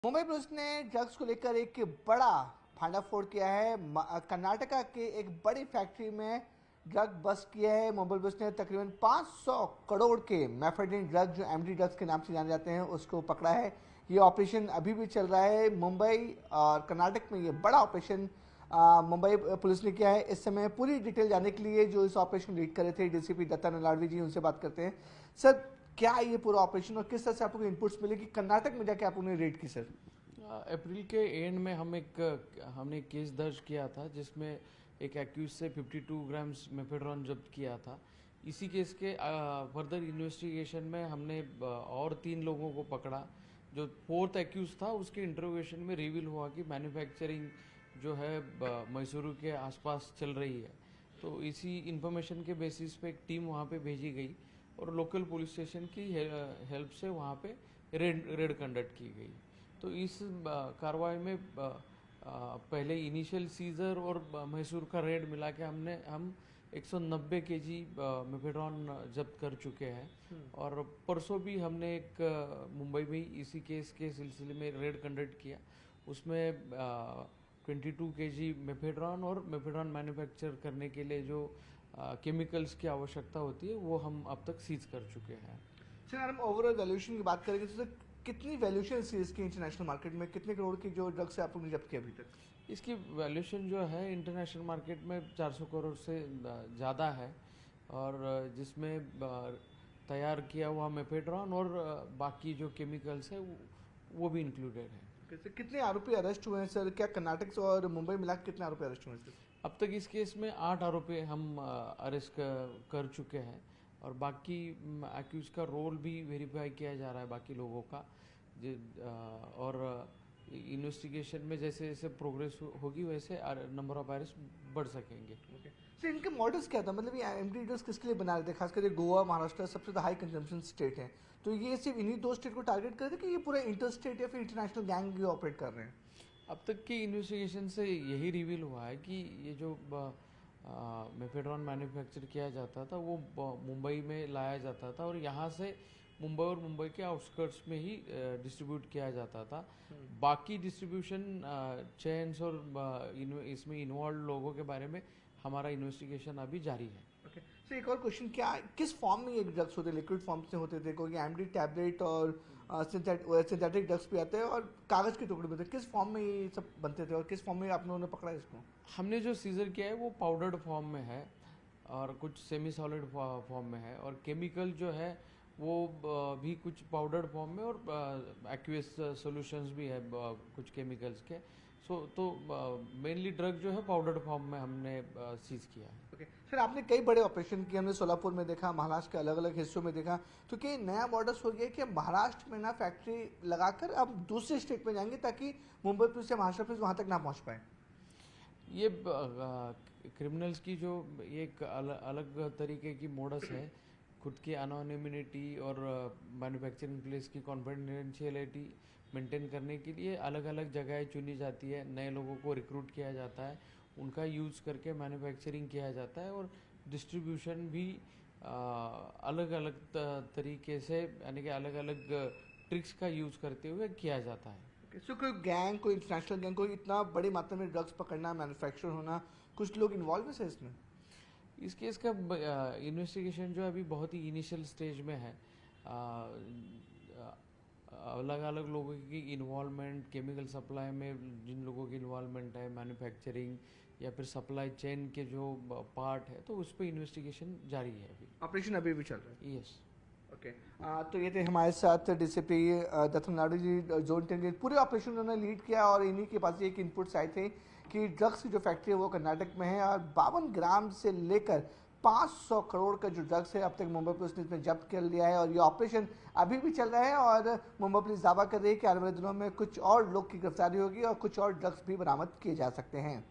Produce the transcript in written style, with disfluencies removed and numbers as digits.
Mumbai police ने drugs को लेकर एक बड़ा भांडाफोड़ किया है। कर्नाटका के एक बड़ी फैक्ट्री में ड्रग बस्ट किया है। मुंबई पुलिस ने तकरीबन 500 करोड़ के मैफेड्रिन ड्रग, जो एमडी ड्रग्स के नाम से जाने जाते हैं, उसको पकड़ा है। ये ऑपरेशन अभी भी चल रहा है। मुंबई और कर्नाटक में ये बड़ा ऑपरेशन मुंबई पुलिस ने किया है। इस समय पूरी डिटेल जानने के लिए जो इस ऑपरेशन लीड कर रहे थे डीसीपी दत्ता नलाडवी जी, उनसे बात करते हैं। सर, क्या ये पूरा ऑपरेशन और किस तरह से आपको इनपुट्स मिले कि कर्नाटक में जाके आप उन्हें रेड की? सर, अप्रैल के एंड में हमने एक केस दर्ज किया था जिसमें एक एक्यूज से 52 ग्राम्स मेफेड्रॉन जब्त किया था। इसी केस के फर्दर इन्वेस्टिगेशन में हमने और 3 लोगों को पकड़ा। जो फोर्थ एक्यूज था उसके इंटरोगेशन में रिवील हुआ कि मैन्युफैक्चरिंग जो है मैसूरू के आसपास चल रही है। तो इसी इंफॉर्मेशन के बेसिस पे एक टीम वहाँ पे भेजी गई और लोकल पुलिस स्टेशन की हेल्प से वहाँ पे रेड कंडक्ट की गई। तो इस कार्रवाई में पहले इनिशियल सीजर और मैसूर का रेड मिला के हम 190 केजी मेफेड्रॉन जब्त कर चुके हैं। और परसों भी हमने एक मुंबई में इसी केस के सिलसिले में रेड कंडक्ट किया। उसमें 22 केजी मेफेड्रॉन और मेफेड्रॉन मैन्युफैक्चर करने के लिए जो केमिकल्स की आवश्यकता होती है वो हम अब तक सीज कर चुके हैं। सर, हम ओवरऑल वैल्यूएशन की बात करेंगे तो कितनी वैल्यूएशन है इसकी इंटरनेशनल मार्केट में? कितने करोड़ की जो ड्रग्स है आपने जब्त किया अभी तक? इसकी वैल्यूएशन जो है इंटरनेशनल मार्केट में 400 करोड़ से ज़्यादा है, और जिसमें तैयार किया हुआ मेफेड्रॉन और बाकी जो केमिकल्स है वो भी इंक्लूडेड है। कितने आरोपी अरेस्ट हुए हैं सर? क्या कर्नाटक से और मुंबई मिला कितने आरोपी अरेस्ट हुए हैं सर? अब तक इस केस में 8 आरोपी हम अरेस्ट कर चुके हैं, और बाकी एक्यूज का रोल भी वेरीफाई किया जा रहा है बाकी लोगों का। और इन्वेस्टिगेशन में जैसे जैसे प्रोग्रेस होगी वैसे नंबर ऑफ अरेस्ट बढ़ सकेंगे। सर, इनका मॉडल्स क्या था? मतलब ये एमडी ड्रग्स किसके लिए बना रहे थे? खासकर ये गोवा, महाराष्ट्र सबसे हाई कंजम्पशन स्टेट है, तो ये सिर्फ इन्हीं 2 स्टेट को टारगेट कर रहे थे कि ये पूरा इंटर स्टेट या फिर इंटरनेशनल गैंग ये ऑपरेट कर रहे हैं? अब तक की इन्वेस्टिगेशन से यही रिवील हुआ है कि ये जो मेफेड्रॉन मैन्युफैक्चर किया जाता था वो मुंबई में लाया जाता था और यहाँ से मुंबई और मुंबई के आउटस्कर्ट्स में ही डिस्ट्रीब्यूट किया जाता था। बाकी डिस्ट्रीब्यूशन चेन्स और इसमें इन्वॉल्व लोगों के बारे में हमारा इन्वेस्टिगेशन अभी जारी है। ओके सर, एक और क्वेश्चन, क्या किस फॉर्म में ये ड्रग्स होते? लिक्विड फॉर्म से होते थे? क्योंकि एमडी टैबलेट और सिंथेटिक ड्रग्स भी आते हैं और कागज के टुकड़े भी होते हैं। किस फॉर्म में ये सब बनते थे और किस फॉर्म में आप लोगों ने पकड़ा इसको? हमने जो सीजर किया है वो पाउडर्ड फॉर्म में है और कुछ सेमी सॉलिड फॉर्म में है, और केमिकल जो है वो भी कुछ पाउडर्ड फॉर्म में और एक्वियस सॉल्यूशंस भी है कुछ केमिकल्स के। तो मेनली ड्रग जो है पाउडर्ड फॉर्म में हमने सीज किया है। ओके सर, आपने कई बड़े ऑपरेशन किए। हमने सोलापुर में देखा, महाराष्ट्र के अलग अलग हिस्सों में देखा, तो क्या नया मॉडल्स हो गया कि अब महाराष्ट्र में ना फैक्ट्री लगाकर अब दूसरे स्टेट में जाएंगे ताकि मुंबई पुलिस या महाराष्ट्र पुलिस वहां तक ना पहुंच पाए? ये क्रिमिनल्स की जो एक अलग तरीके की मोडस है, खुद की अनोनिमिटी और मैन्युफैक्चरिंग प्लेस की कॉन्फिडेंशियलिटी मेंटेन करने के लिए अलग अलग जगहें चुनी जाती है, नए लोगों को रिक्रूट किया जाता है, उनका यूज़ करके मैन्युफैक्चरिंग किया जाता है, और डिस्ट्रीब्यूशन भी अलग अलग तरीके से, यानी कि अलग अलग ट्रिक्स का यूज़ करते हुए किया जाता है। सो कोई गैंग, कोई इंटरनेशनल गैंग, कोई इतना बड़ी मात्रा में ड्रग्स पकड़ना, मैन्युफैक्चर होना, कुछ लोग इन्वॉल्व है इसमें? इस केस का इन्वेस्टिगेशन जो अभी बहुत ही इनिशियल स्टेज में है। अलग अलग लोगों की इन्वॉल्वमेंट, केमिकल सप्लाई में जिन लोगों की इन्वॉल्वमेंट है, मैन्युफैक्चरिंग या फिर सप्लाई चेन के जो पार्ट है, तो उस पर इन्वेस्टिगेशन जारी है। अभी ऑपरेशन अभी भी चल रहा है? यस। ओके तो ये थे हमारे साथ डीसीपी दत्ता नलाडवी जी, जोन 10 के पूरे ऑपरेशन उन्होंने लीड किया, और इन्हीं के पास एक इनपुट्स आए थे कि ड्रग्स की जो फैक्ट्री है वो कर्नाटक में है, और 52 ग्राम से लेकर 500 करोड़ का जो ड्रग्स है अब तक मुंबई पुलिस ने इसमें जब्त कर लिया है, और ये ऑपरेशन अभी भी चल रहा है। और मुंबई पुलिस दावा कर रही है कि आने वाले दिनों में कुछ और लोग की गिरफ्तारी होगी और कुछ और ड्रग्स भी बरामद किए जा सकते हैं।